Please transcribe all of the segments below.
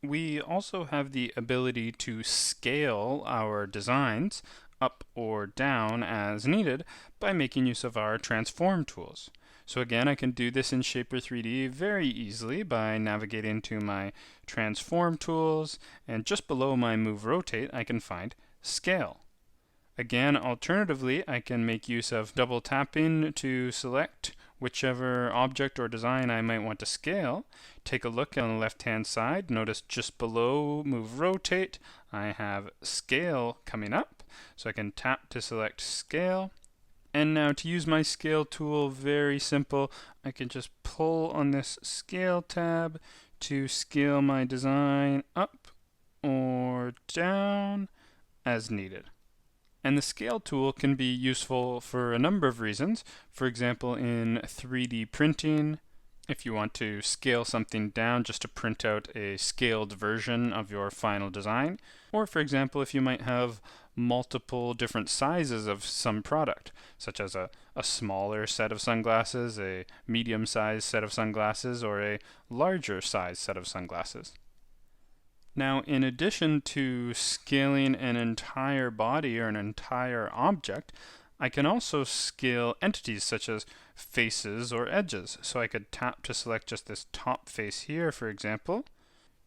We also have the ability to scale our designs up or down as needed by making use of our transform tools. So again, I can do this in Shaper 3D very easily by navigating to my transform tools, and just below my move rotate, I can find scale. Again, alternatively, I can make use of double tapping to select whichever object or design I might want to scale. Take a look on the left-hand side. Notice just below Move Rotate, I have Scale coming up. So I can tap to select Scale. And now to use my Scale tool, very simple. I can just pull on this Scale tab to scale my design up or down as needed. And the scale tool can be useful for a number of reasons. For example, in 3D printing, if you want to scale something down just to print out a scaled version of your final design. Or for example, if you might have multiple different sizes of some product, such as a smaller set of sunglasses, a medium-sized set of sunglasses, or a larger size set of sunglasses. Now, in addition to scaling an entire body or an entire object, I can also scale entities such as faces or edges. So I could tap to select just this top face here, for example,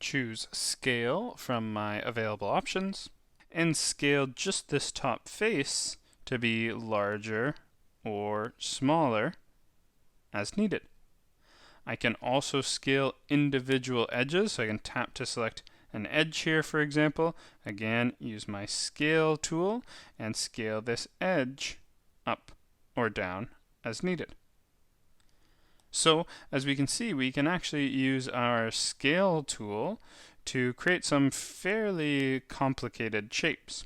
choose Scale from my available options, and scale just this top face to be larger or smaller as needed. I can also scale individual edges, so I can tap to select an edge here, for example. Again, use my scale tool and scale this edge up or down as needed. So, as we can see, we can actually use our scale tool to create some fairly complicated shapes.